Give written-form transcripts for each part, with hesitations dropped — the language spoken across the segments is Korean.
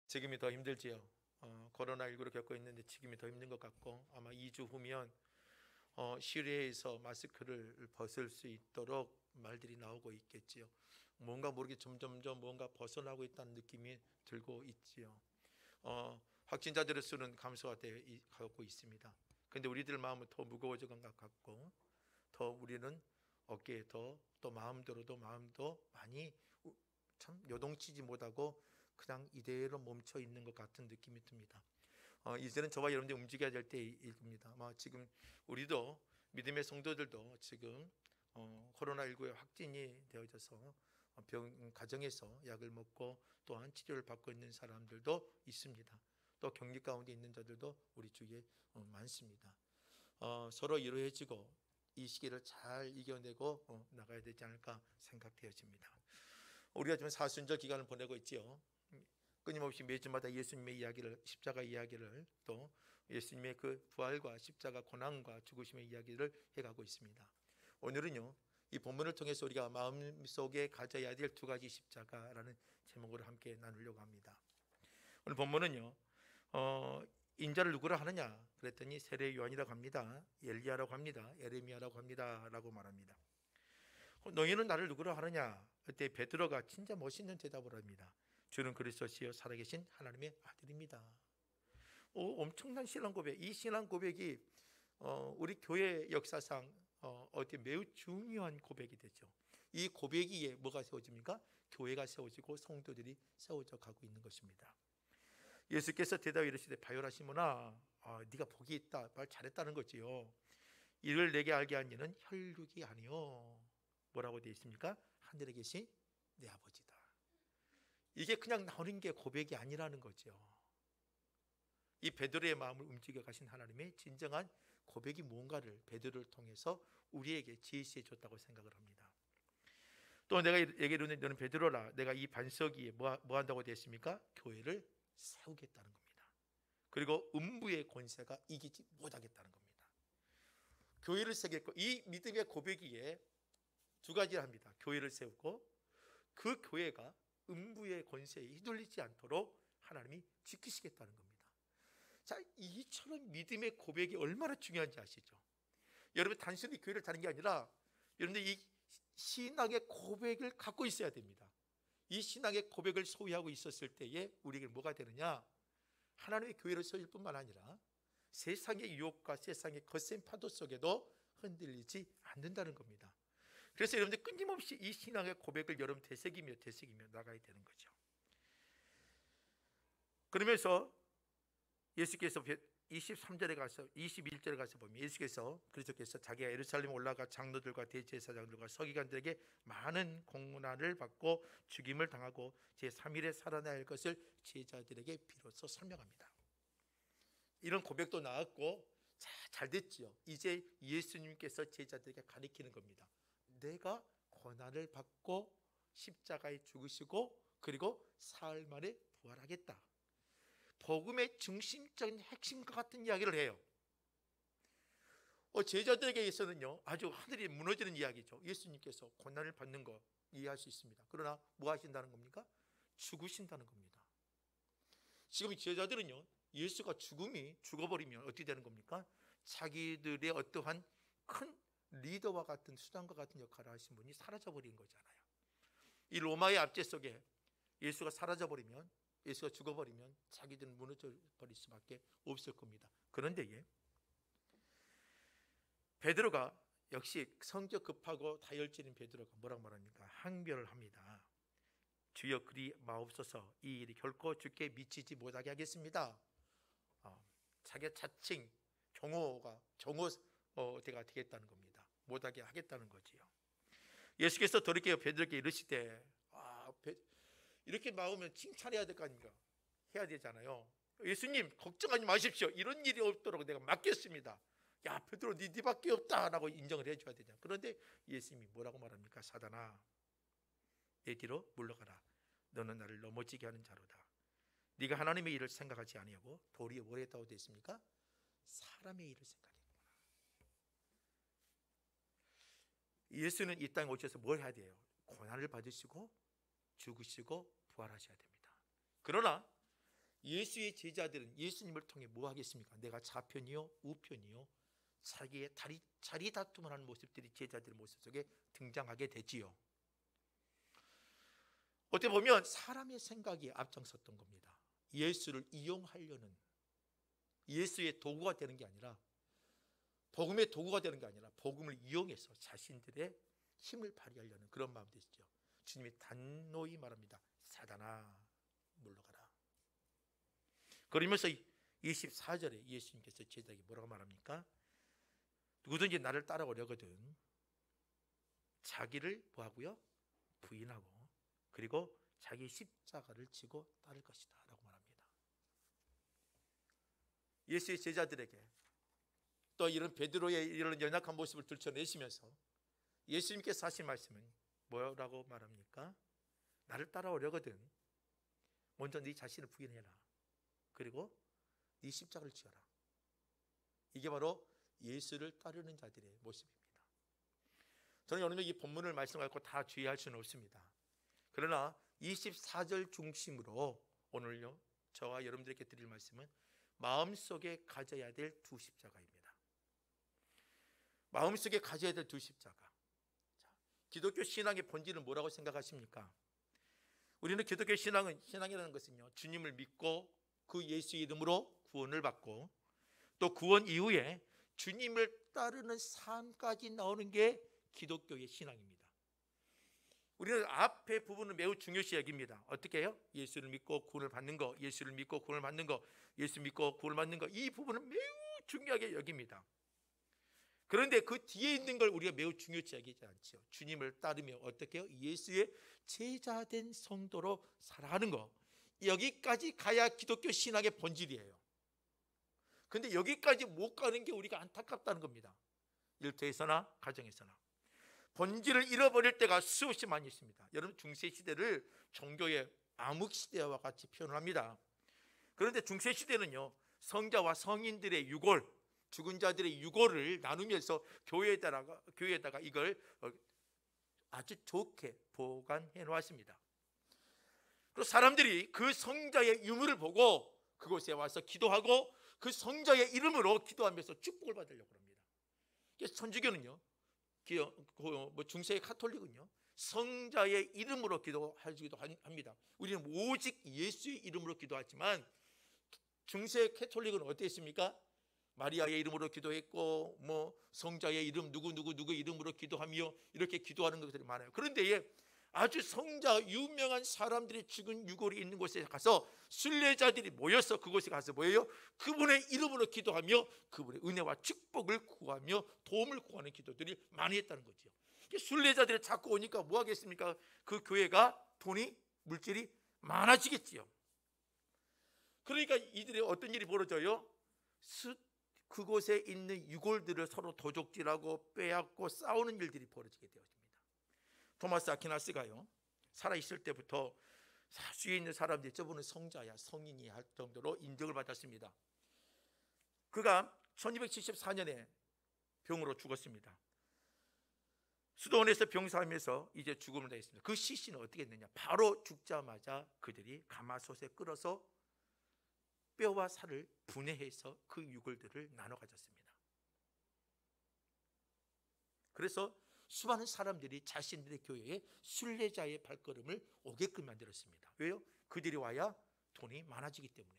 지금이 더 힘들지요. 코로나19를 겪고 있는데 지금이 더 힘든 것 같고, 아마 2주 후면 실외에서 마스크를 벗을 수 있도록 말들이 나오고 있겠지요. 뭔가 모르게 점점점 뭔가 벗어나고 있다는 느낌이 들고 있지요. 확진자들의 수는 감소가 되고 있습니다. 근데 우리들 마음은 더 무거워져 간 것 같고, 더 우리는 어깨에 또 마음도 많이 참 요동치지 못하고 그냥 이대로 멈춰 있는 것 같은 느낌이 듭니다. 이제는 저와 여러분들이 움직여야 될 때입니다. 아마 지금 우리도 믿음의 성도들도 지금 코로나19에 확진이 되어져서 병 가정에서 약을 먹고 또한 치료를 받고 있는 사람들도 있습니다. 또 격리 가운데 있는 자들도 우리 주위에 많습니다. 서로 위로해주고 이 시기를 잘 이겨내고 나가야 되지 않을까 생각되어집니다. 우리가 지금 사순절 기간을 보내고 있지요. 끊임없이 매주마다 예수님의 이야기를, 십자가 이야기를, 또 예수님의 그 부활과 십자가 고난과 죽으심의 이야기를 해가고 있습니다. 오늘은요, 이 본문을 통해서 우리가 마음속에 가져야 될 두 가지 십자가라는 제목으로 함께 나누려고 합니다. 오늘 본문은요, 인자를 누구라 하느냐 그랬더니 세례 요한이라고 합니다. 엘리야라고 합니다. 예레미야라고 합니다 라고 말합니다. 너희는 나를 누구라 하느냐? 그때 베드로가 진짜 멋있는 대답을 합니다. 주는 그리스도시요 살아계신 하나님의 아들입니다. 엄청난 신앙 고백. 이 신앙 고백이 우리 교회 역사상 어디 매우 중요한 고백이 되죠. 이 고백이에 뭐가 세워집니까? 교회가 세워지고 성도들이 세워져 가고 있는 것입니다. 예수께서 대답해 이르시되 바요라 시몬아, 네가 복이 있다, 말 잘했다는 거지요. 이를 내게 알게 한 이는 혈육이 아니요, 뭐라고 되어 있습니까? 하늘에 계신 내 아버지다. 이게 그냥 나오는 게 고백이 아니라는 거죠. 이 베드로의 마음을 움직여 가신 하나님의 진정한 고백이 뭔가를 베드로를 통해서 우리에게 제시해 줬다고 생각을 합니다. 또 내가 얘기를 너는 베드로라, 내가 이 반석 위에 뭐 한다고 되어 있습니까? 교회를 세우겠다는 겁니다. 그리고 음부의 권세가 이기지 못하겠다는 겁니다. 교회를 세우겠고, 이 믿음의 고백이에 두 가지를 합니다. 교회를 세우고 그 교회가 음부의 권세에 휘둘리지 않도록 하나님이 지키시겠다는 겁니다. 자, 이처럼 믿음의 고백이 얼마나 중요한지 아시죠? 여러분, 단순히 교회를 다니는 게 아니라 여러분들 이 신앙의 고백을 갖고 있어야 됩니다. 이 신앙의 고백을 소유하고 있었을 때에 우리에게 뭐가 되느냐? 하나님의 교회를 세울 뿐만 아니라 세상의 유혹과 세상의 거센 파도 속에도 흔들리지 않는다는 겁니다. 그래서 여러분들 끊임없이 이 신앙의 고백을 여러분 되새기며 나가야 되는 거죠. 그러면서 예수께서 23절에 가서 21절에 가서 보면 그리스도께서 자기가 예루살렘에 올라가 장로들과 대제사장들과 서기관들에게 많은 공난을 받고 죽임을 당하고 제3일에 살아나야 할 것을 제자들에게 비로소 설명합니다. 이런 고백도 나왔고 잘 됐지요. 이제 예수님께서 제자들에게 가르치는 겁니다. 내가 고난을 받고 십자가에 죽으시고 그리고 사흘 만에 부활하겠다. 복음의 중심적인 핵심과 같은 이야기를 해요. 제자들에게 있어서는요, 아주 하늘이 무너지는 이야기죠. 예수님께서 고난을 받는 거 이해할 수 있습니다. 그러나 뭐 하신다는 겁니까? 죽으신다는 겁니다. 지금 제자들은요, 예수가 죽어버리면 어떻게 되는 겁니까? 자기들의 어떠한 큰 리더와 같은 수단과 같은 역할을 하신 분이 사라져버린 거잖아요. 이 로마의 압제 속에 예수가 사라져버리면, 예수가 죽어버리면 자기들은 무너져버릴 수밖에 없을 겁니다. 그런데 베드로가 역시 성격 급하고 다혈질인 베드로가 뭐라고 말합니까? 항변을 합니다. 주여 그리 마옵소서, 이 일이 결코 주께 미치지 못하게 하겠습니다. 자기 자칭 정오가 되겠다는 겁니다. 못하게 하겠다는 거지요. 예수께서 돌이켜 베드로에게 이르시되, 이렇게 나오면 칭찬해야 될 거 아닙니까? 해야 되잖아요. 예수님 걱정하지 마십시오. 이런 일이 없도록 내가 맡겼습니다. 야, 베드로 니밖에 없다라고 인정을 해줘야 되잖아요. 그런데 예수님이 뭐라고 말합니까? 사단아, 내 뒤로 물러가라. 너는 나를 넘어지게 하는 자로다. 네가 하나님의 일을 생각하지 아니하고 도리어 뭘 했다고 되어 있습니까? 사람의 일을 생각했구나. 예수는 이 땅에 오셔서 뭘 해야 돼요? 고난을 받으시고 죽으시고 부활하셔야 됩니다. 그러나 예수의 제자들은 예수님을 통해 뭐 하겠습니까? 내가 좌편이요 우편이요 자기의 자리 다툼을 하는 모습들이 제자들의 모습 속에 등장하게 되지요. 어떻게 보면 사람의 생각이 앞장섰던 겁니다. 예수를 이용하려는, 예수의 도구가 되는 게 아니라, 복음의 도구가 되는 게 아니라 복음을 이용해서 자신들의 힘을 발휘하려는 그런 마음도 있죠. 주님이 단호히 말합니다. 사단아 물러가라. 그러면서 24절에 예수님께서 제자에게 뭐라고 말합니까? 누구든지 나를 따라오려거든 자기를 뭐하고요? 부인하고 그리고 자기 십자가를 지고 따를 것이다 라고 말합니다. 예수의 제자들에게 또 이런 베드로의 이런 연약한 모습을 들춰내시면서 예수님께서 하신 말씀은 뭐라고 말합니까? 나를 따라오려거든 먼저 네 자신을 부인해라. 그리고 네 십자가를 지어라. 이게 바로 예수를 따르는 자들의 모습입니다. 저는 오늘 이 본문을 말씀 갖고 다 주의할 수는 없습니다. 그러나 24절 중심으로 오늘요 저와 여러분들에게 드릴 말씀은 마음속에 가져야 될 두 십자가입니다. 마음속에 가져야 될 두 십자가. 기독교 신앙의 본질은 뭐라고 생각하십니까? 우리는 기독교 신앙이라는 것은요 주님을 믿고 그 예수의 이름으로 구원을 받고 또 구원 이후에 주님을 따르는 삶까지 나오는 게 기독교의 신앙입니다. 우리는 앞에 부분은 매우 중요시 여깁니다. 어떻게 해요? 예수를 믿고 구원을 받는 거, 예수를 믿고 구원을 받는 거, 예수 믿고 구원을 받는 거, 이 부분은 매우 중요하게 여깁니다. 그런데 그 뒤에 있는 걸 우리가 매우 중요시 여기지 않죠. 주님을 따르며 어떻게 해요? 예수의 제자된 성도로 살아가는 거, 여기까지 가야 기독교 신앙의 본질이에요. 근데 여기까지 못 가는 게 우리가 안타깝다는 겁니다. 일터에서나 가정에서나 본질을 잃어버릴 때가 수없이 많이 있습니다. 여러분 중세시대를 종교의 암흑시대와 같이 표현합니다. 그런데 중세시대는요 성자와 성인들의 유골, 죽은 자들의 유골을 나누면서 교회에다가 이걸 아주 좋게 보관해 놓았습니다. 그리고 사람들이 그 성자의 유물을 보고 그곳에 와서 기도하고 그 성자의 이름으로 기도하면서 축복을 받으려고 합니다. 그래서 천주교는요, 중세의 가톨릭은요, 성자의 이름으로 기도하기도 합니다. 우리는 오직 예수의 이름으로 기도하지만 중세 가톨릭은 어땠습니까? 마리아의 이름으로 기도했고 성자의 이름 누구 이름으로 기도하며 이렇게 기도하는 것들이 많아요. 그런데 아주 성자 유명한 사람들이 죽은 유골이 있는 곳에 가서 순례자들이 모여서 그곳에 가서 뭐예요? 그분의 이름으로 기도하며 그분의 은혜와 축복을 구하며 도움을 구하는 기도들이 많이 했다는 거죠. 순례자들이 자꾸 오니까 뭐 하겠습니까? 그 교회가 돈이 물질이 많아지겠지요. 그러니까 이들이 어떤 일이 벌어져요? 그곳에 있는 유골들을 서로 도적질하고 빼앗고 싸우는 일들이 벌어지게 되었습니다. 토마스 아퀴나스가요 살아있을 때부터 사수에 있는 사람들이 저분은 성자야 성인이 할 정도로 인정을 받았습니다. 그가 1274년에 병으로 죽었습니다. 수도원에서 병사하면서 이제 죽음을 당했습니다. 그 시신은 어떻게 했느냐, 바로 죽자마자 그들이 가마솥에 끓여서 뼈와 살을 분해해서 그 유골들을 나눠 가졌습니다. 그래서 수많은 사람들이 자신들의 교회에 순례자의 발걸음을 오게끔 만들었습니다. 왜요? 그들이 와야 돈이 많아지기 때문에.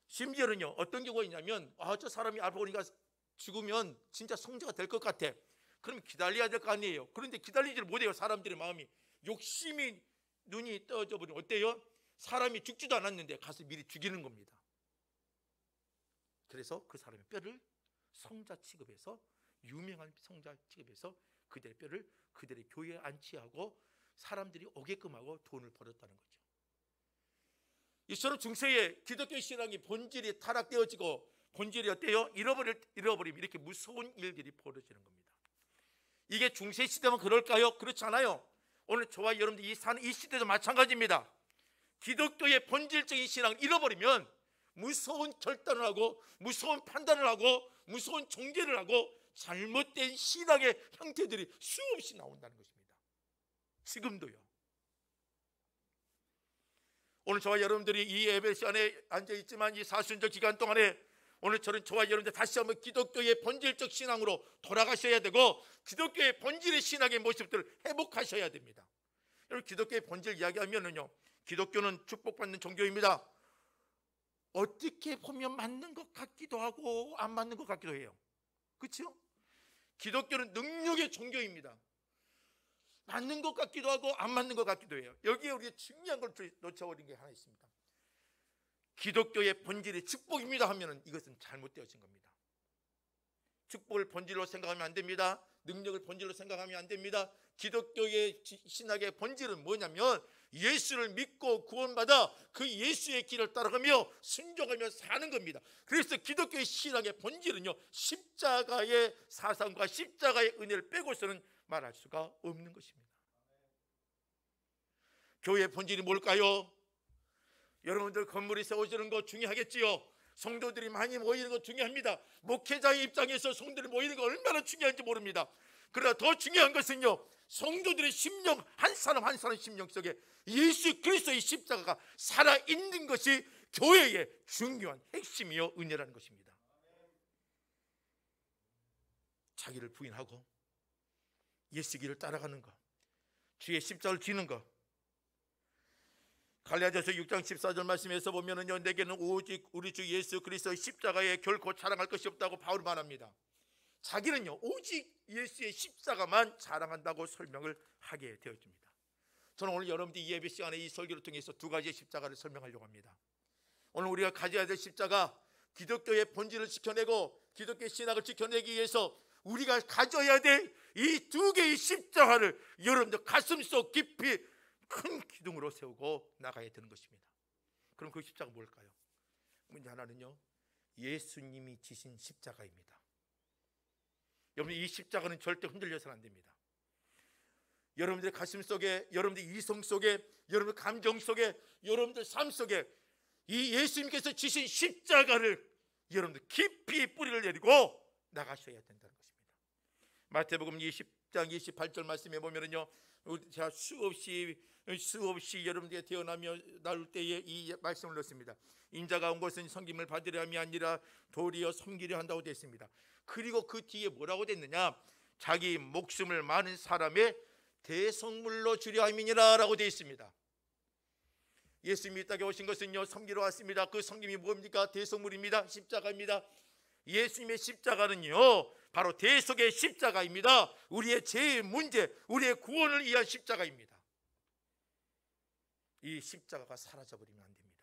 심지어는요 어떤 경우가 있냐면 저 사람이 알고 보니까 죽으면 진짜 성자가 될 것 같아. 그럼 기다려야 될 거 아니에요. 그런데 기다리지를 못해요. 사람들의 마음이, 욕심이 눈이 떠져 버리면 어때요? 사람이 죽지도 않았는데 가서 미리 죽이는 겁니다. 그래서 그 사람의 뼈를 성자 취급해서, 유명한 성자 취급해서 그들의 뼈를 그들의 교회에 안치하고 사람들이 오게끔 하고 돈을 벌었다는 거죠. 이처럼 중세의 기독교 신앙이 본질이 타락되어지고 본질이 어때요? 잃어버리면 이렇게 무서운 일들이 벌어지는 겁니다. 이게 중세 시대만 그럴까요? 그렇지 않아요. 오늘 저와 여러분들이 사는 이 시대도 마찬가지입니다. 기독교의 본질적인 신앙을 잃어버리면 무서운 결단을 하고 무서운 판단을 하고 무서운 종교를 하고 잘못된 신앙의 형태들이 수없이 나온다는 것입니다. 지금도요. 오늘 저와 여러분들이 이 예배 시간에 앉아있지만 이 사순절 기간 동안에 오늘처럼 저와 여러분들 다시 한번 기독교의 본질적 신앙으로 돌아가셔야 되고 기독교의 본질의 신앙의 모습들을 회복하셔야 됩니다. 여러분, 기독교의 본질 이야기하면은요, 기독교는 축복받는 종교입니다. 어떻게 보면 맞는 것 같기도 하고 안 맞는 것 같기도 해요. 그렇죠? 기독교는 능력의 종교입니다. 맞는 것 같기도 하고 안 맞는 것 같기도 해요. 여기에 우리가 중요한 걸 놓쳐버린 게 하나 있습니다. 기독교의 본질이 축복입니다 하면은 이것은 잘못되어진 겁니다. 축복을 본질로 생각하면 안 됩니다. 능력을 본질로 생각하면 안 됩니다. 기독교의 신학의 본질은 뭐냐면 예수를 믿고 구원받아 그 예수의 길을 따라가며 순종하며 사는 겁니다. 그래서 기독교의 신학의 본질은요, 십자가의 사상과 십자가의 은혜를 빼고서는 말할 수가 없는 것입니다. 교회의 본질이 뭘까요? 여러분들 건물이 세워지는 거 중요하겠지요. 성도들이 많이 모이는 거 중요합니다. 목회자의 입장에서 성도들이 모이는 거 얼마나 중요한지 모릅니다. 그러나 더 중요한 것은요, 성도들의 심령, 한 사람 한 사람 심령 속에 예수 그리스도의 십자가가 살아있는 것이 교회의 중요한 핵심이요 은혜라는 것입니다. 자기를 부인하고 예수 길을 따라가는 것, 주의 십자가를 지는 것. 갈라디아서 6장 14절 말씀에서 보면은요, 내게는 오직 우리 주 예수 그리스도의 십자가에 결코 자랑할 것이 없다고 바울이 말합니다. 자기는요, 오직 예수의 십자가만 자랑한다고 설명을 하게 되어집니다. 저는 오늘 여러분들이 이 예배 시간에 이 설교를 통해서 두 가지의 십자가를 설명하려고 합니다. 오늘 우리가 가져야 될 십자가, 기독교의 본질을 지켜내고 기독교의 신학을 지켜내기 위해서 우리가 가져야 될 이 두 개의 십자가를 여러분들 가슴속 깊이 큰 기둥으로 세우고 나가야 되는 것입니다. 그럼 그 십자가 뭘까요? 문제 하나는요, 예수님이 지신 십자가입니다. 여러분, 이 십자가는 절대 흔들려서는 안 됩니다. 여러분들의 가슴 속에, 여러분들의 이성 속에, 여러분들 감정 속에, 여러분들 삶 속에 이 예수님께서 지신 십자가를 여러분들 깊이 뿌리를 내리고 나가셔야 된다는 것입니다. 마태복음 20장 28절 말씀에 보면은요, 제가 수없이 여러분들이 태어나며 나올 때에 이 말씀을 넣습니다. 인자가 온 것은 섬김을 받으려 함이 아니라 도리어 섬기려 한다고 되어 있습니다. 그리고 그 뒤에 뭐라고 됐느냐, 자기 목숨을 많은 사람의 대성물로 주려 함이니라 라고 되어 있습니다. 예수님이 이 땅에 오신 것은요, 섬기러 왔습니다. 그 섬김이 뭡니까? 대성물입니다. 십자가입니다. 예수님의 십자가는요, 바로 대속의 십자가입니다. 우리의 죄의 문제, 우리의 구원을 위한 십자가입니다. 이 십자가가 사라져버리면 안 됩니다.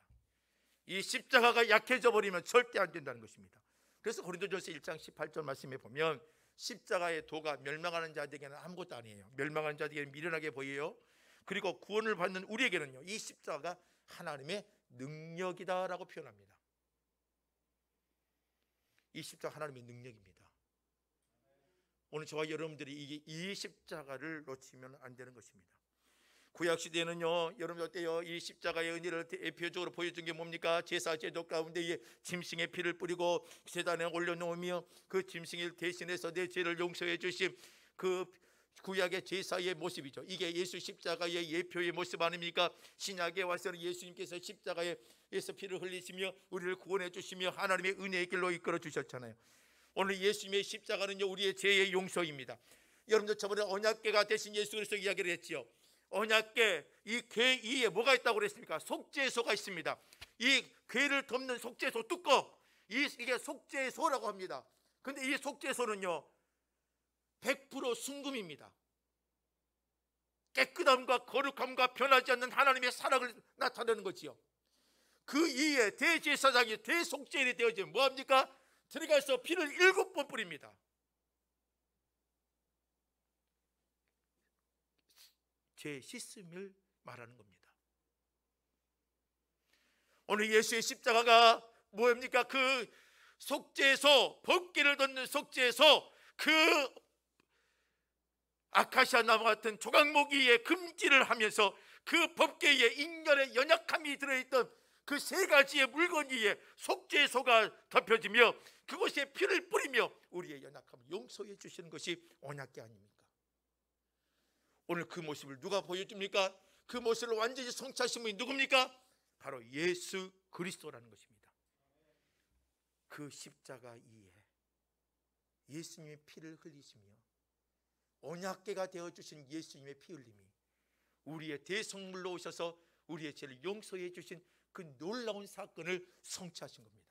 이 십자가가 약해져 버리면 절대 안 된다는 것입니다. 그래서 고린도전서 1장 18절 말씀에 보면 십자가의 도가 멸망하는 자들에게는 아무것도 아니에요. 멸망하는 자들에게는 미련하게 보여요. 그리고 구원을 받는 우리에게는요, 이 십자가가 하나님의 능력이다라고 표현합니다. 이 십자가 하나님의 능력입니다. 오늘 저와 여러분들이 이 십자가를 놓치면 안 되는 것입니다. 구약시대에는요, 여러분 어때요? 이 십자가의 은혜를 대표적으로 보여준 게 뭡니까? 제사 제도 가운데 짐승의 피를 뿌리고 제단에 올려놓으며 그 짐승을 대신해서 내 죄를 용서해 주신 그 구약의 제사의 모습이죠. 이게 예수 십자가의 예표의 모습 아닙니까? 신약에 와서는 예수님께서 십자가에서 피를 흘리시며 우리를 구원해 주시며 하나님의 은혜의 길로 이끌어 주셨잖아요. 오늘 예수님의 십자가는요, 우리의 죄의 용서입니다. 여러분들 저번에 언약궤가 되신 예수 그리스도 이야기를 했지요. 언약궤, 이 궤 위에 뭐가 있다고 그랬습니까? 속죄소가 있습니다. 이 궤를 덮는 속죄소 뚜껑, 이게 속죄소라고 합니다. 근데 이 속죄소는요, 100% 순금입니다. 깨끗함과 거룩함과 변하지 않는 하나님의 사랑을 나타내는 거지요. 그 이에 대제사장이 대속죄인이 되어지면 뭐합니까? 들어가서 피를 7번 뿌립니다. 죄 씻음을 말하는 겁니다. 오늘 예수의 십자가가 뭐입니까? 그 속죄소, 법궤를 덮는 속죄소, 그 아카시아 나무 같은 조각목 위에 금질을 하면서 그 법궤에 인간의 연약함이 들어있던 그 세 가지의 물건 위에 속죄소가 덮여지며 그곳에 피를 뿌리며 우리의 연약함을 용서해 주시는 것이 언약궤 아닙니까? 오늘 그 모습을 누가 보여줍니까? 그 모습을 완전히 성취하신 분이 누굽니까? 바로 예수 그리스도라는 것입니다. 그 십자가 이에 예수님의 피를 흘리시며 언약궤가 되어주신 예수님의 피 흘림이 우리의 대속물로 오셔서 우리의 죄를 용서해 주신 그 놀라운 사건을 성취하신 겁니다.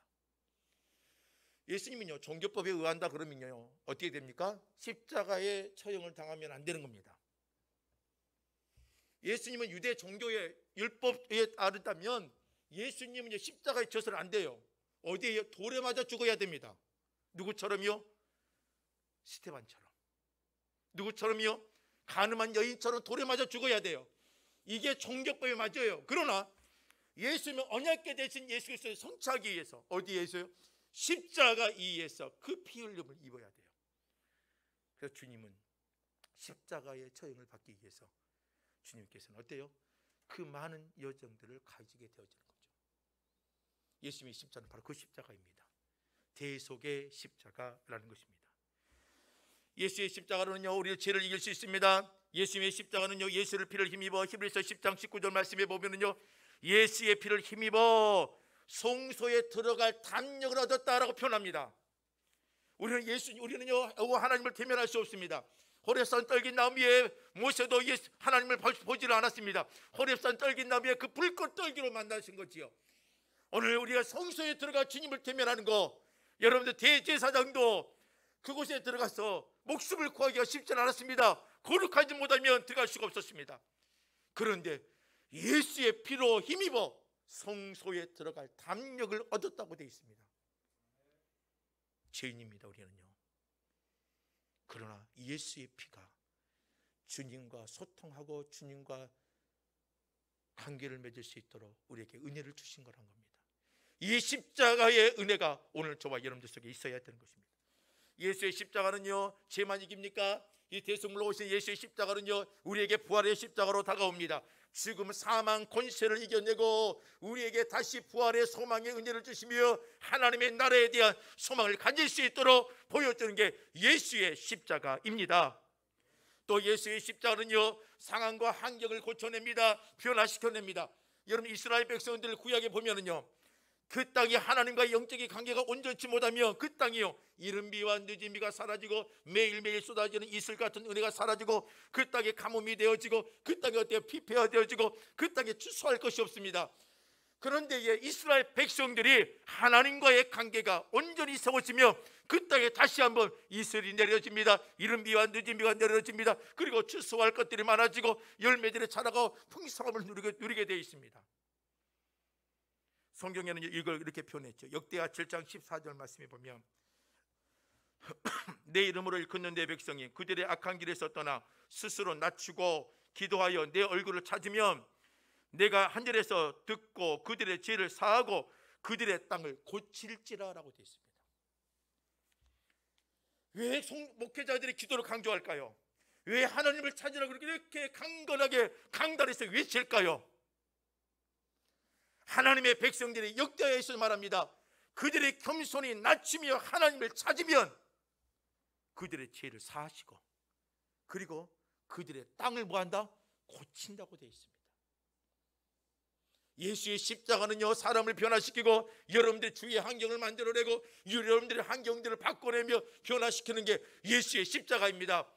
예수님은요, 종교법에 의한다 그러면요 어떻게 됩니까? 십자가에 처형을 당하면 안 되는 겁니다. 예수님은 유대 종교의 율법에 따르다면 예수님은 십자가에 져서는 안 돼요. 어디에? 돌에 맞아 죽어야 됩니다. 누구처럼요? 스테반처럼. 누구처럼요? 가늠한 여인처럼 돌에 맞아 죽어야 돼요. 이게 종교법에 맞아요. 그러나 예수님은 언약궤 대신 예수 그리스도를 성취하기 위해서 어디에서요? 십자가 이에서 그 피 흘림을 입어야 돼요. 그래서 주님은 십자가의 처형을 받기 위해서 주님께서는 어때요? 그 많은 여정들을 가지게 되어지는 거죠. 예수님의 십자가는 바로 그 십자가입니다. 대속의 십자가라는 것입니다. 예수의 십자가로는요 우리의 죄를 이길 수 있습니다. 예수님의 십자가는요 예수의 피를 힘입어 히브리서 10장 19절 말씀에 보면은요 예수의 피를 힘입어 성소에 들어갈 담력을 얻었다라고 표현합니다. 우리는요 하나님을 대면할 수 없습니다. 호렙산 떨긴 나무 위에 모세도 하나님을 보지를 않았습니다. 호렙산 떨긴 나무 위에 그 불꽃 떨기로 만나신 거지요. 오늘 우리가 성소에 들어가 주님을 대면하는 거, 여러분들 대제사장도 그곳에 들어가서 목숨을 구하기가 쉽지 않았습니다. 거룩하지 못하면 들어갈 수가 없었습니다. 그런데 예수의 피로 힘입어 성소에 들어갈 담력을 얻었다고 되어 있습니다. 죄인입니다 우리는요. 그러나 예수의 피가 주님과 소통하고 주님과 관계를 맺을 수 있도록 우리에게 은혜를 주신 거란 겁니다. 이 십자가의 은혜가 오늘 저와 여러분들 속에 있어야 되는 것입니다. 예수의 십자가는요 죄만 이깁니까? 이 대속물로 오신 예수의 십자가는요 우리에게 부활의 십자가로 다가옵니다. 지금 사망 권세를 이겨내고 우리에게 다시 부활의 소망의 은혜를 주시며 하나님의 나라에 대한 소망을 가질 수 있도록 보여주는 게 예수의 십자가입니다. 또 예수의 십자가는요 상황과 환경을 고쳐냅니다. 변화시켜냅니다. 여러분 이스라엘 백성들 구약에 보면은요 그 땅이 하나님과 영적인 관계가 온전치 못하며 그 땅이요 이른 비와 늦은 비가 사라지고 매일매일 쏟아지는 이슬 같은 은혜가 사라지고 그 땅에 가뭄이 되어지고 그 땅이 어때요? 피폐화 되어지고 그 땅에 추수할 것이 없습니다. 그런데 이스라엘 백성들이 하나님과의 관계가 온전히 세워지며 그 땅에 다시 한번 이슬이 내려집니다. 이른 비와 늦은 비가 내려집니다. 그리고 추수할 것들이 많아지고 열매들이 자라고 풍성함을 누리게 되어 있습니다. 성경에는 이걸 이렇게 표현했죠. 역대하 7장 14절 말씀에 보면 내 이름으로 일컫는 내 백성이 그들의 악한 길에서 떠나 스스로 낮추고 기도하여 내 얼굴을 찾으면 내가 하늘에서 듣고 그들의 죄를 사하고 그들의 땅을 고칠지라라고 되어 있습니다. 왜 목회자들이 기도를 강조할까요? 왜 하나님을 찾으라고 이렇게 강건하게 강단에서 외칠까요? 하나님의 백성들이 역대하에서 말합니다. 그들의 겸손히 낮추며 하나님을 찾으면 그들의 죄를 사하시고 그리고 그들의 땅을 뭐한다? 고친다고 되어 있습니다. 예수의 십자가는요 사람을 변화시키고 여러분들의 주위의 환경을 만들어내고 여러분들의 환경들을 바꿔내며 변화시키는 게 예수의 십자가입니다.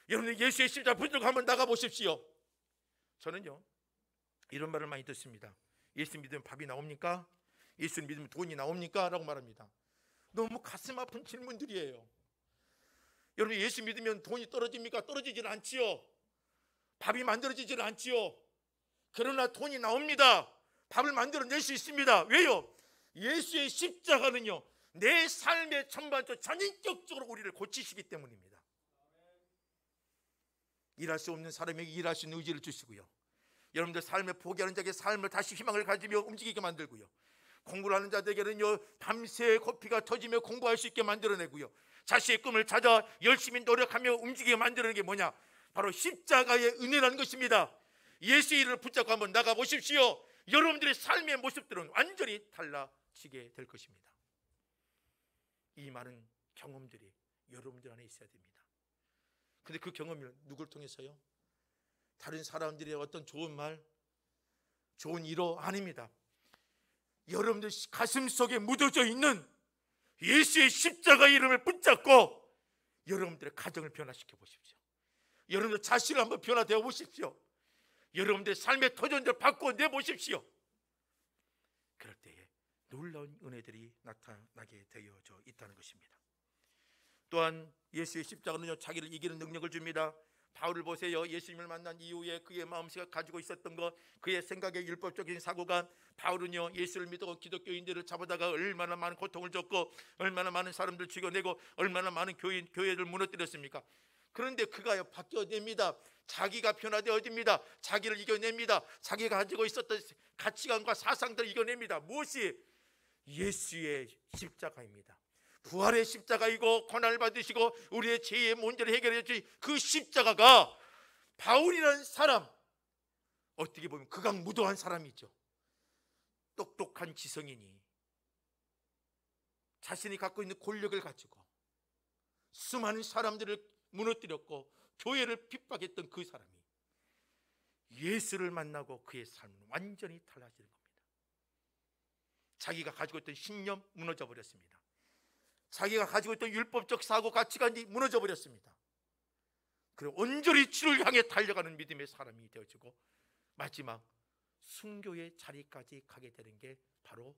여러분들 예수의 십자가 붙들고 한번 나가보십시오. 저는요 이런 말을 많이 듣습니다. 예수 믿으면 밥이 나옵니까? 예수 믿으면 돈이 나옵니까? 라고 말합니다. 너무 가슴 아픈 질문들이에요. 여러분 예수 믿으면 돈이 떨어집니까? 떨어지질 않지요. 밥이 만들어지질 않지요. 그러나 돈이 나옵니다. 밥을 만들어낼 수 있습니다. 왜요? 예수의 십자가는요 내 삶의 전반적으로 전인격적으로 우리를 고치시기 때문입니다. 일할 수 없는 사람에게 일할 수 있는 의지를 주시고요, 여러분들 삶을 포기하는 자에게 삶을 다시 희망을 가지며 움직이게 만들고요, 공부를 하는 자들에게는요 밤새 코피가 터지며 공부할 수 있게 만들어내고요, 자신의 꿈을 찾아 열심히 노력하며 움직이게 만드는 게 뭐냐? 바로 십자가의 은혜라는 것입니다. 예수의 일을 붙잡고 한번 나가보십시오. 여러분들의 삶의 모습들은 완전히 달라지게 될 것입니다. 이 많은 경험들이 여러분들 안에 있어야 됩니다. 근데 그 경험을 누굴 통해서요? 다른 사람들의 어떤 좋은 말, 좋은 위로 아닙니다. 여러분들 가슴 속에 묻어져 있는 예수의 십자가 이름을 붙잡고 여러분들의 가정을 변화시켜 보십시오. 여러분들 자신을 한번 변화되어 보십시오. 여러분들의 삶의 터전을 바꿔내 보십시오. 그럴 때에 놀라운 은혜들이 나타나게 되어져 있다는 것입니다. 또한 예수의 십자가는요, 자기를 이기는 능력을 줍니다. 바울을 보세요. 예수님을 만난 이후에 그의 마음속에 가지고 있었던 것, 그의 생각의 율법적인 사고가, 바울은요 예수를 믿고 기독교인들을 잡아다가 얼마나 많은 고통을 줬고 얼마나 많은 사람들 죽여내고 얼마나 많은 교회를 무너뜨렸습니까? 그런데 그가 바뀌어냅니다. 자기가 변화되어집니다. 자기를 이겨냅니다. 자기가 가지고 있었던 가치관과 사상들을 이겨냅니다. 무엇이? 예수의 십자가입니다. 부활의 십자가이고 고난을 받으시고 우리의 죄의 문제를 해결해 주신 그 십자가가, 바울이라는 사람, 어떻게 보면 극악무도한 사람이죠. 똑똑한 지성인이 자신이 갖고 있는 권력을 가지고 수많은 사람들을 무너뜨렸고 교회를 핍박했던 그 사람이 예수를 만나고 그의 삶은 완전히 달라지는 겁니다. 자기가 가지고 있던 신념 무너져 버렸습니다. 자기가 가지고 있던 율법적 사고 가치관이 무너져 버렸습니다. 그리고 온전히 주를 향해 달려가는 믿음의 사람이 되어지고 마지막 순교의 자리까지 가게 되는 게 바로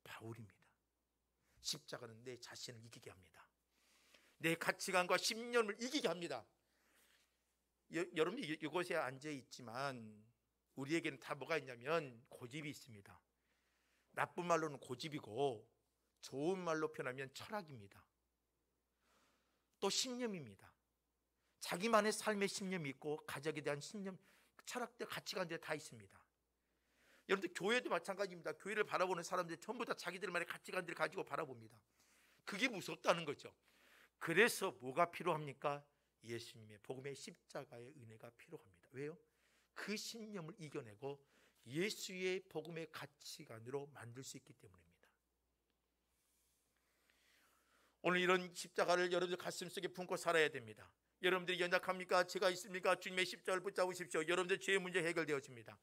바울입니다. 십자가는 내 자신을 이기게 합니다. 내 가치관과 신념을 이기게 합니다. 여러분이 이곳에 앉아 있지만 우리에게는 다 뭐가 있냐면 고집이 있습니다. 나쁜 말로는 고집이고 좋은 말로 표현하면 철학입니다. 또 신념입니다. 자기만의 삶의 신념이 있고 가족에 대한 신념, 철학들, 가치관들 다 있습니다. 여러분들 교회도 마찬가지입니다. 교회를 바라보는 사람들 전부 다 자기들만의 가치관들을 가지고 바라봅니다. 그게 무섭다는 거죠. 그래서 뭐가 필요합니까? 예수님의 복음의 십자가의 은혜가 필요합니다. 왜요? 그 신념을 이겨내고 예수의 복음의 가치관으로 만들 수 있기 때문입니다. 오늘 이런 십자가를 여러분들 가슴속에 품고 살아야 됩니다. 여러분들이 연약합니까? 제가 있습니까? 주님의 십자가를 붙잡으십시오. 여러분들 죄의 문제 해결되어집니다.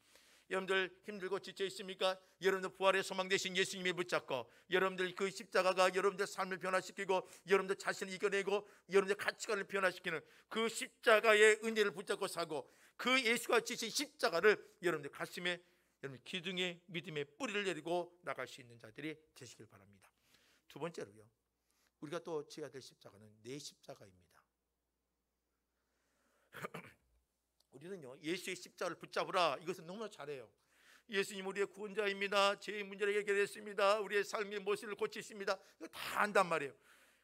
여러분들 힘들고 지쳐 있습니까? 여러분들 부활의 소망 되신 예수님이 붙잡고 여러분들 그 십자가가 여러분들 삶을 변화시키고 여러분들 자신을 이겨내고 여러분들 가치관을 변화시키는 그 십자가의 은혜를 붙잡고 사고 그 예수가 지신 십자가를 여러분들 가슴에, 여러분 기둥에 믿음의 뿌리를 내리고 나갈 수 있는 자들이 되시길 바랍니다. 두 번째로요, 우리가 또 지어야 될 십자가는 내 십자가입니다. 우리는요 예수의 십자가를 붙잡으라, 이것은 너무나 잘해요. 예수님 우리의 구원자입니다. 죄의 문제를 해결했습니다. 우리의 삶의 모습을 고치십니다. 이거 다 안단 말이에요.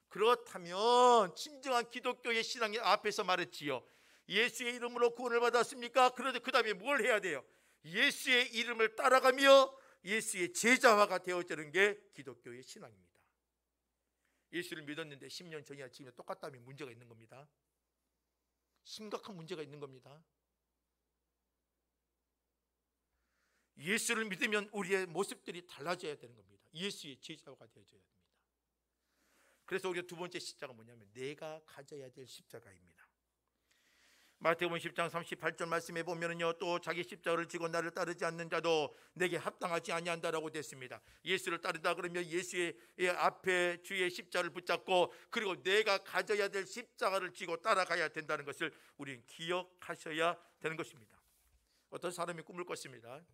그렇다면 진정한 기독교의 신앙의 앞에서 말했지요. 예수의 이름으로 구원을 받았습니까? 그런데 그 다음에 뭘 해야 돼요? 예수의 이름을 따라가며 예수의 제자화가 되어지는 게 기독교의 신앙입니다. 예수를 믿었는데 10년 전이나 지금 똑같다면 문제가 있는 겁니다. 심각한 문제가 있는 겁니다. 예수를 믿으면 우리의 모습들이 달라져야 되는 겁니다. 예수의 제자가 되어져야 됩니다. 그래서 우리가 두 번째 십자가 뭐냐면 내가 가져야 될 십자가입니다. 마태복음 10장 38절 말씀에 보면은요, 또 자기 십자가를 지고 나를 따르지 않는 자도 내게 합당하지 아니한다라고 됐습니다. 예수를 따르다 그러면 예수의 앞에 주의 십자가를 붙잡고 그리고 내가 가져야 될 십자가를 지고 따라가야 된다는 것을 우리는 기억하셔야 되는 것입니다. 어떤 사람이 꿈을 꿨습니다.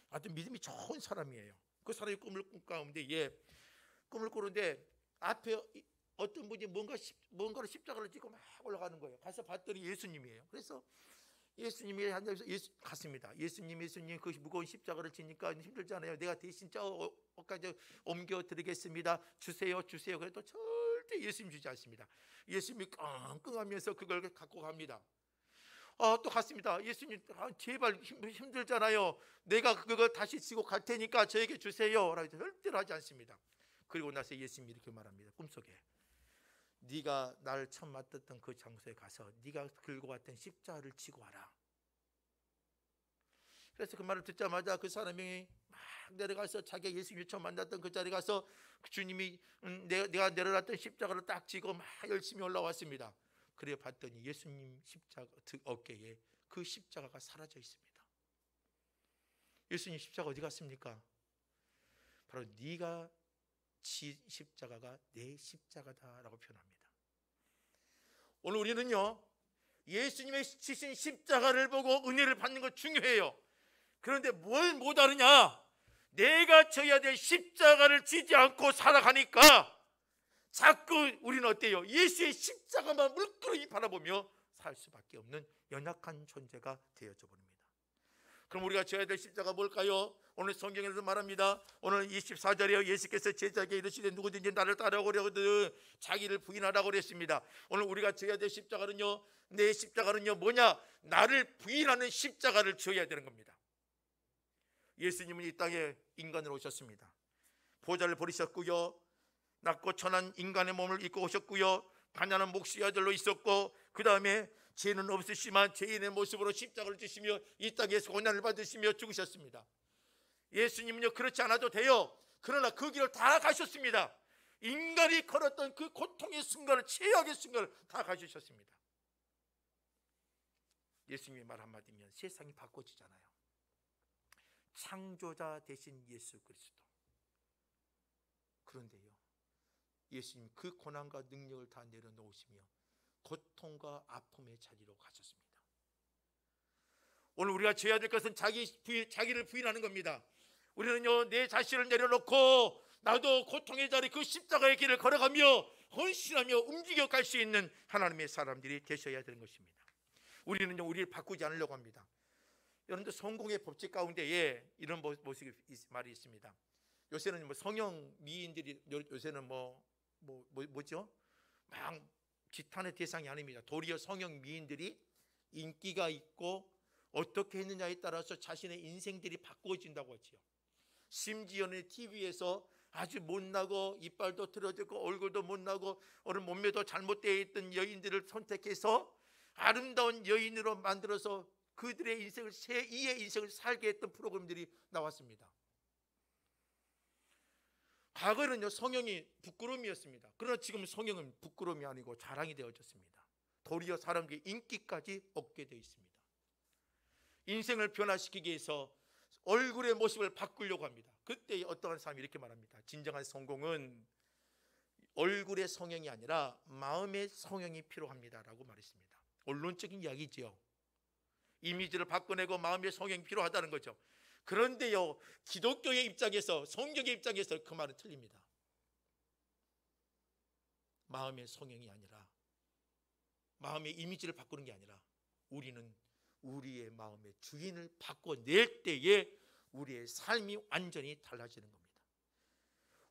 아주 믿음이 좋은 사람이에요. 그 사람이 꿈을 꾼 가운데 꿈을 꾸는데 앞에 어떤 분이 뭔가를 십자가를 지고 막 올라가는 거예요. 가서 봤더니 예수님이에요. 그래서 예수님이 앉아서 갔습니다. 예수님 그 무거운 십자가를 지니까 힘들잖아요. 내가 대신 저까지 옮겨 드리겠습니다. 주세요. 그래도 절대 예수님 주지 않습니다. 예수님이 끙끙하면서 그걸 갖고 갑니다. 또 갔습니다. 예수님 제발 힘들잖아요. 내가 그걸 다시 지고 갈 테니까 저에게 주세요. 라고 절대로 하지 않습니다. 그리고 나서 예수님이 이렇게 말합니다. 꿈속에 네가 나를 처음 만났던 그 장소에 가서 네가 들고 왔던 십자가를 지고 와라. 그래서 그 말을 듣자마자 그 사람이 막 내려가서 자기가 예수님을 처음 만났던 그 자리에 가서 주님이 내가 내려놨던 십자가를 딱 지고 막 열심히 올라왔습니다. 그래 봤더니 예수님 십자가 어깨에 그 십자가가 사라져 있습니다. 예수님 십자가 어디 갔습니까? 바로 바로 네가 지 십자가가 내 십자가다라고 표현합니다. 오늘 우리는요, 예수님의 지신 십자가를 보고 은혜를 받는 것 중요해요. 그런데 뭘 못 아느냐? 내가 져야 될 십자가를 지지 않고 살아가니까 자꾸 우리는 어때요? 예수의 십자가만 물끄러미 바라보며 살 수밖에 없는 연약한 존재가 되어져 버립니다. 그럼 우리가 져야 될 십자가 뭘까요? 오늘 성경에서 말합니다. 오늘 24절에 예수께서 제자에게 이르시되 누구든지 나를 따라오려거든 자기를 부인하라고 그랬습니다. 오늘 우리가 져야 될 십자가는요, 내 십자가는요 뭐냐? 나를 부인하는 십자가를 져야 되는 겁니다. 예수님은 이 땅에 인간으로 오셨습니다. 보좌를 버리셨고요, 낮고 천한 인간의 몸을 입고 오셨고요, 가난한 목수의 아들로 있었고, 그 다음에 죄는 없으시지만 죄인의 모습으로 십자가를 지시며 이 땅에서 고난을 받으시며 죽으셨습니다. 예수님은요 그렇지 않아도 돼요. 그러나 그 길을 다 가셨습니다. 인간이 걸었던 그 고통의 순간을, 최악의 순간을 다 가주셨습니다. 예수님의 말 한마디면 세상이 바꿔지잖아요. 창조자 되신 예수 그리스도. 그런데요, 예수님 그 고난과 능력을 다 내려놓으시며 고통과 아픔의 자리로 가셨습니다. 오늘 우리가 져야 될 것은 자기를 부인하는 겁니다. 우리는요 내 자신을 내려놓고 나도 고통의 자리, 그 십자가의 길을 걸어가며 헌신하며 움직여 갈 수 있는 하나님의 사람들이 되셔야 되는 것입니다. 우리는요 우리를 바꾸지 않으려고 합니다. 여러분들 성공의 법칙 가운데에 이런 모습이 말이 있습니다. 요새는 뭐 성형 미인들이 요새는 뭐죠? 막 비탄의 대상이 아닙니다. 도리어 성형 미인들이 인기가 있고 어떻게 했느냐에 따라서 자신의 인생들이 바꾸어진다고 하지요. 심지어는 TV에서 아주 못나고 이빨도 틀어지고 얼굴도 못나고 어른 몸매도 잘못되어 있던 여인들을 선택해서 아름다운 여인으로 만들어서 그들의 인생을, 제2의 인생을 살게 했던 프로그램들이 나왔습니다. 과거에는요 성형이 부끄러움이었습니다. 그러나 지금 성형은 부끄러움이 아니고 자랑이 되어졌습니다. 도리어 사람들이 인기까지 얻게 되어 있습니다. 인생을 변화시키기 위해서 얼굴의 모습을 바꾸려고 합니다. 그때 어떠한 사람이 이렇게 말합니다. 진정한 성공은 얼굴의 성형이 아니라 마음의 성형이 필요합니다라고 말했습니다. 언론적인 이야기지요. 이미지를 바꿔내고 마음의 성형이 필요하다는 거죠. 그런데요 기독교의 입장에서, 성경의 입장에서 그 말은 틀립니다. 마음의 성형이 아니라, 마음의 이미지를 바꾸는 게 아니라 우리는 우리의 마음의 주인을 바꿔낼 때에 우리의 삶이 완전히 달라지는 겁니다.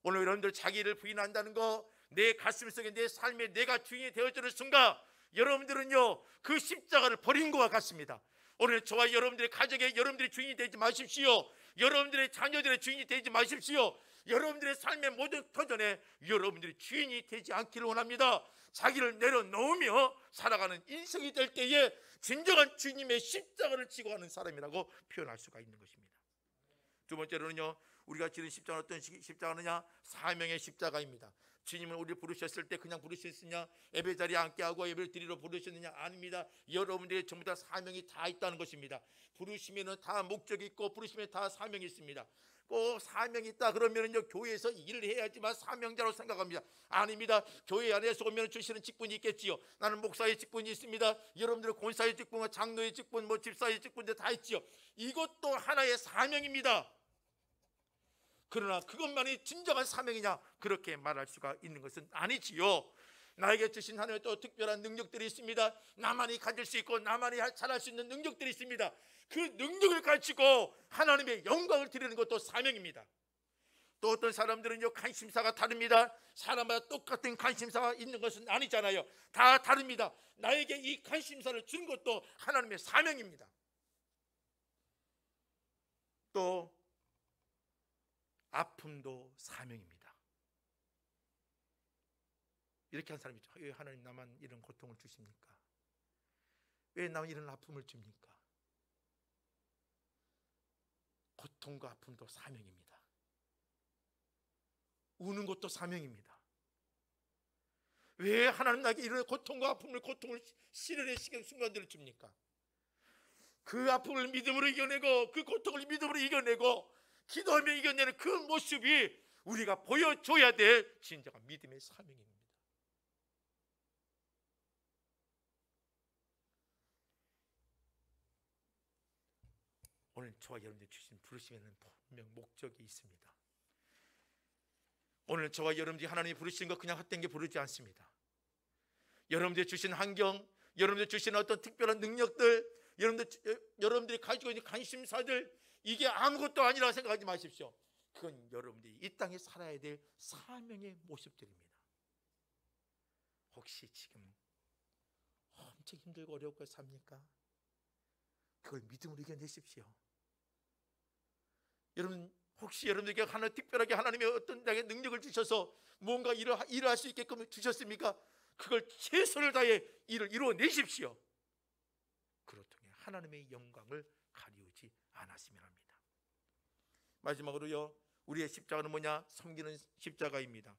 오늘 여러분들 자기를 부인한다는 거, 내 가슴 속에 내 삶에 내가 주인이 되어주는 순간 여러분들은요 그 십자가를 버린 것과 같습니다. 오늘 저와 여러분들의 가정에 여러분들이 주인이 되지 마십시오. 여러분들의 자녀들의 주인이 되지 마십시오. 여러분들의 삶의 모든 터전에 여러분들이 주인이 되지 않기를 원합니다. 자기를 내려놓으며 살아가는 인생이 될 때에 진정한 주님의 십자가를 지고 가는 사람이라고 표현할 수가 있는 것입니다. 두 번째로는요, 우리가 지는 십자가는 어떤 십자가느냐? 사명의 십자가입니다. 주님은 우리를 부르셨을 때 그냥 부르셨느냐? 예배 자리에 앉게 하고 예배를 드리러 부르셨느냐? 아닙니다. 여러분들의 전부 다 사명이 다 있다는 것입니다. 부르시면 다 목적이 있고 부르시면 다 사명이 있습니다. 꼭 사명이 있다 그러면은요 교회에서 일을 해야지만 사명자로 생각합니다. 아닙니다. 교회 안에서 오면 주시는 직분이 있겠지요. 나는 목사의 직분이 있습니다. 여러분들은 권사의 직분, 장로의 직분, 집사의 직분들 다 있지요. 이것도 하나의 사명입니다. 그러나 그것만이 진정한 사명이냐? 그렇게 말할 수가 있는 것은 아니지요. 나에게 주신 하나님의 또 특별한 능력들이 있습니다. 나만이 가질 수 있고 나만이 잘할 수 있는 능력들이 있습니다. 그 능력을 가지고 하나님의 영광을 드리는 것도 사명입니다. 또 어떤 사람들은요 관심사가 다릅니다. 사람마다 똑같은 관심사가 있는 것은 아니잖아요. 다 다릅니다. 나에게 이 관심사를 준 것도 하나님의 사명입니다. 또 아픔도 사명입니다. 이렇게 한 사람이 있죠. 왜 하나님 나만 이런 고통을 주십니까? 왜 나만 이런 아픔을 줍니까? 고통과 아픔도 사명입니다. 우는 것도 사명입니다. 왜 하나님 나에게 이런 고통을 시련의 순간들을 줍니까? 그 아픔을 믿음으로 이겨내고 그 고통을 믿음으로 이겨내고 기도하며 이겨내는 그 모습이 우리가 보여줘야 될 진정한 믿음의 사명입니다. 오늘 저와 여러분들 주신 부르심에는 분명 목적이 있습니다. 오늘 저와 여러분들이 하나님이 부르신 거 그냥 헛된 게 부르지 않습니다. 여러분들이 주신 환경, 여러분들이 주신 어떤 특별한 능력들, 여러분들이 가지고 있는 관심사들, 이게 아무것도 아니라 생각하지 마십시오. 그건 여러분들이 이 땅에 살아야 될 사명의 모습들입니다. 혹시 지금 엄청 힘들고 어렵고 삽니까? 그걸 믿음으로 이겨내십시오. 여러분, 혹시 여러분들에게 하나 특별하게 하나님의 어떤 능력을 주셔서 뭔가 일을 할 수 있게끔 주셨습니까? 그걸 최선을 다해 일을 이루어내십시오. 그로 통해 하나님의 영광을 가리우지 않았으면 합니다. 마지막으로요, 우리의 십자가는 뭐냐? 섬기는 십자가입니다.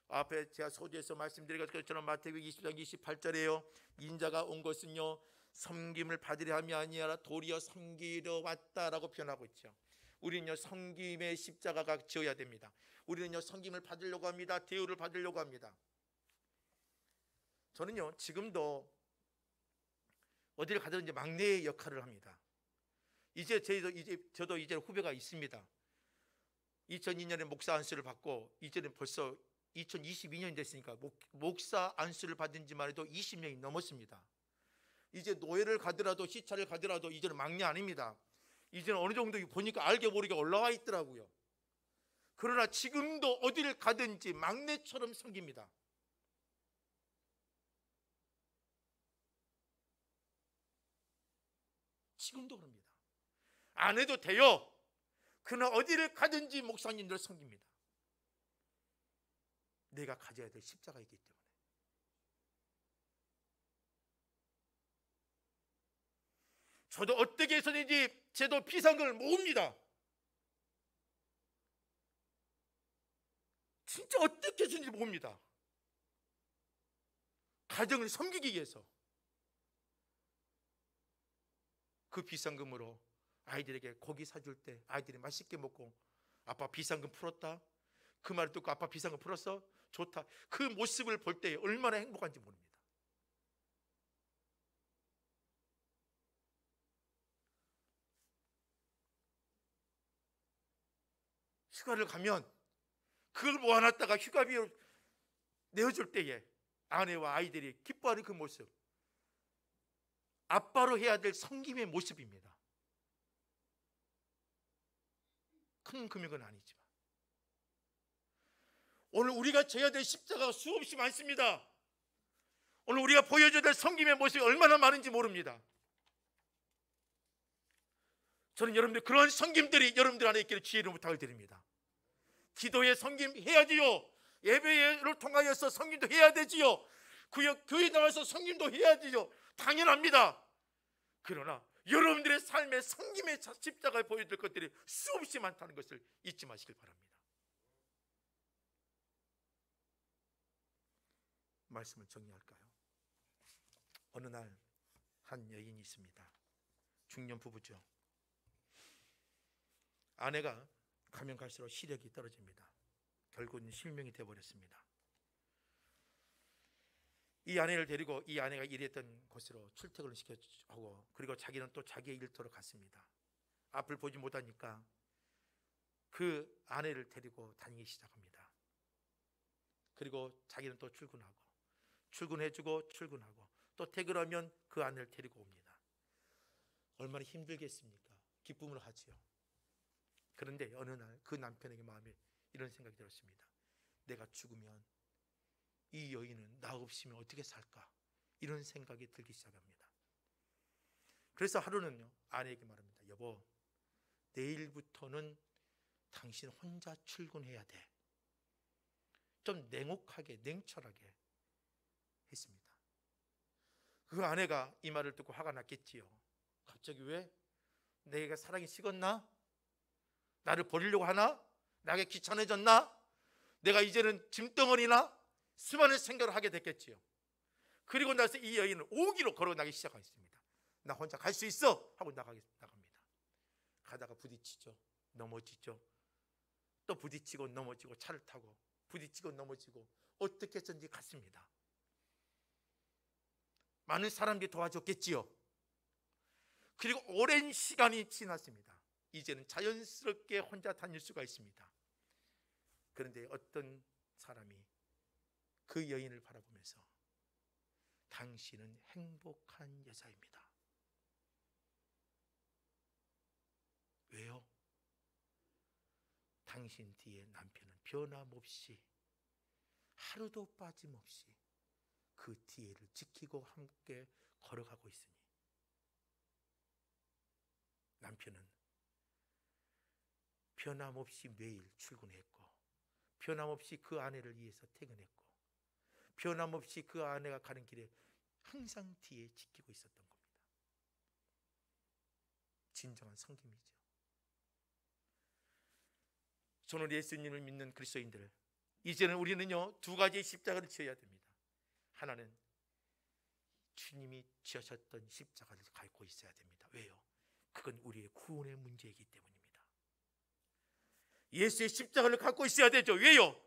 앞에 제가 소개해서 말씀드린 것처럼 마태복음 20장 28절에요. 인자가 온 것은요, 섬김을 받으려 함이 아니라 도리어 섬기려 왔다라고 표현하고 있죠. 우리는요, 섬김의 십자가가 지어야 됩니다. 우리는요, 섬김을 받으려고 합니다. 대우를 받으려고 합니다. 저는요, 지금도 어디를 가든지 막내의 역할을 합니다. 저도 이제 후배가 있습니다. 2002년에 목사 안수를 받고 이제는 벌써 2022년이 됐으니까 목사 안수를 받은 지만 해도 20년이 넘었습니다. 이제 노예를 가더라도 시차를 가더라도 이제는 막내 아닙니다. 이제는 어느 정도 보니까 알게 모르게 올라와 있더라고요. 그러나 지금도 어디를 가든지 막내처럼 섬깁니다. 지금도 그럽니다. 안 해도 돼요. 그러나 어디를 가든지 목사님들 섬깁니다. 내가 가져야 될 십자가이기 때문에. 저도 어떻게 해서든지 제도 비상금을 모읍니다. 진짜 어떻게 해서든지 모읍니다. 가정을 섬기기 위해서. 그 비상금으로 아이들에게 고기 사줄 때 아이들이 맛있게 먹고, 아빠 비상금 풀었다, 그 말을 듣고 아빠 비상금 풀었어? 좋다. 그 모습을 볼 때 얼마나 행복한지 모릅니다. 휴가를 가면 그걸 모아놨다가 휴가비로 내어줄 때에 아내와 아이들이 기뻐하는 그 모습, 아빠로 해야 될 섬김의 모습입니다. 큰 금액은 아니지만 오늘 우리가 져야 될 십자가가 수없이 많습니다. 오늘 우리가 보여줘야 될 섬김의 모습이 얼마나 많은지 모릅니다. 저는 여러분들 그런 섬김들이 여러분들 안에 있기를 주의 이름으로 부탁을 드립니다. 기도에 섬김 해야지요. 예배를 통하여서 섬김도 해야 되지요. 교회 나와서 섬김도 해야지요. 당연합니다. 그러나 여러분들의 삶의 섬김의 십자가에 보여줄 것들이 수없이 많다는 것을 잊지 마시길 바랍니다. 말씀을 정리할까요? 어느 날 한 여인이 있습니다. 중년 부부죠. 아내가 가면 갈수록 시력이 떨어집니다. 결국은 실명이 되어버렸습니다. 이 아내를 데리고 이 아내가 일했던 곳으로 출퇴근을 시켜주고, 그리고 자기는 또 자기의 일터로 갔습니다. 앞을 보지 못하니까 그 아내를 데리고 다니기 시작합니다. 그리고 자기는 또 출근해주고 출근하고 또 퇴근하면 그 아내를 데리고 옵니다. 얼마나 힘들겠습니까? 기쁨을 하지요. 그런데 어느 날 그 남편에게 마음에 이런 생각이 들었습니다. 내가 죽으면 이 여인은 나 없이면 어떻게 살까? 이런 생각이 들기 시작합니다. 그래서 하루는요, 아내에게 말합니다. 여보, 내일부터는 당신 혼자 출근해야 돼. 좀 냉혹하게, 냉철하게 했습니다. 그 아내가 이 말을 듣고 화가 났겠지요. 갑자기 왜? 내가 사랑이 식었나? 나를 버리려고 하나? 나에게 귀찮아졌나? 내가 이제는 짐덩어리나? 수많은 생각을 하게 됐겠지요. 그리고 나서 이 여인은 오기로 걸어나기 시작했습니다. 나 혼자 갈 수 있어! 하고 나갑니다. 가다가 부딪히죠. 넘어지죠. 또 부딪히고 넘어지고, 차를 타고 부딪히고 넘어지고 어떻게 해서든지 갔습니다. 많은 사람들이 도와줬겠지요. 그리고 오랜 시간이 지났습니다. 이제는 자연스럽게 혼자 다닐 수가 있습니다. 그런데 어떤 사람이 그 여인을 바라보면서 당신은 행복한 여자입니다. 왜요? 당신 뒤에 남편은 변함없이 하루도 빠짐없이 그 뒤를 지키고 함께 걸어가고 있으니 남편은 변함없이 매일 출근했고 변함없이 그 아내를 위해서 퇴근했고 변함없이 그 아내가 가는 길에 항상 뒤에 지키고 있었던 겁니다. 진정한 섬김이죠. 저는 예수님을 믿는 그리스도인들, 이제는 우리는요 2가지의 십자가를 지어야 됩니다. 하나는 주님이 지으셨던 십자가를 갖고 있어야 됩니다. 왜요? 그건 우리의 구원의 문제이기 때문입니다. 예수의 십자가를 갖고 있어야 되죠. 왜요?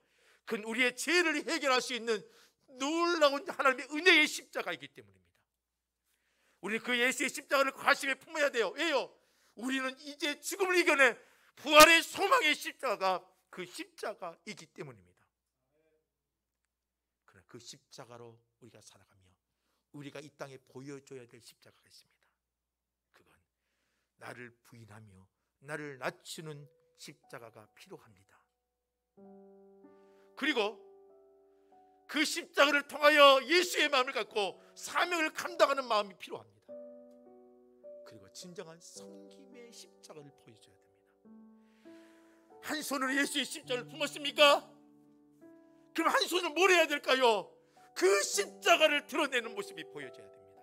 그건 우리의 죄를 해결할 수 있는 놀라운 하나님의 은혜의 십자가이기 때문입니다. 우리는 그 예수의 십자가를 가슴에 품어야 돼요. 왜요? 우리는 이제 죽음을 이겨내 부활의 소망의 십자가가 그 십자가이기 때문입니다. 그러나 그 십자가로 우리가 살아가며 우리가 이 땅에 보여줘야 될 십자가가 있습니다. 그건 나를 부인하며 나를 낮추는 십자가가 필요합니다. 그리고 그 십자가를 통하여 예수의 마음을 갖고 사명을 감당하는 마음이 필요합니다. 그리고 진정한 섬김의 십자가를 보여줘야 됩니다. 한 손으로 예수의 십자가를 품었습니까? 그럼 한 손으로 뭘 해야 될까요? 그 십자가를 드러내는 모습이 보여져야 됩니다.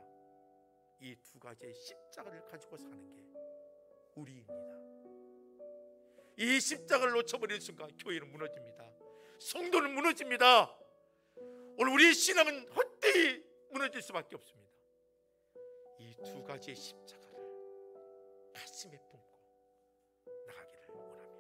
이 2가지의 십자가를 가지고 사는 게 우리입니다. 이 십자가를 놓쳐버리는 순간 교회는 무너집니다. 성도는 무너집니다. 오늘 우리의 신앙은 헛되이 무너질 수밖에 없습니다. 이 2가지의 십자가를 가슴에 품고 나가기를 원합니다.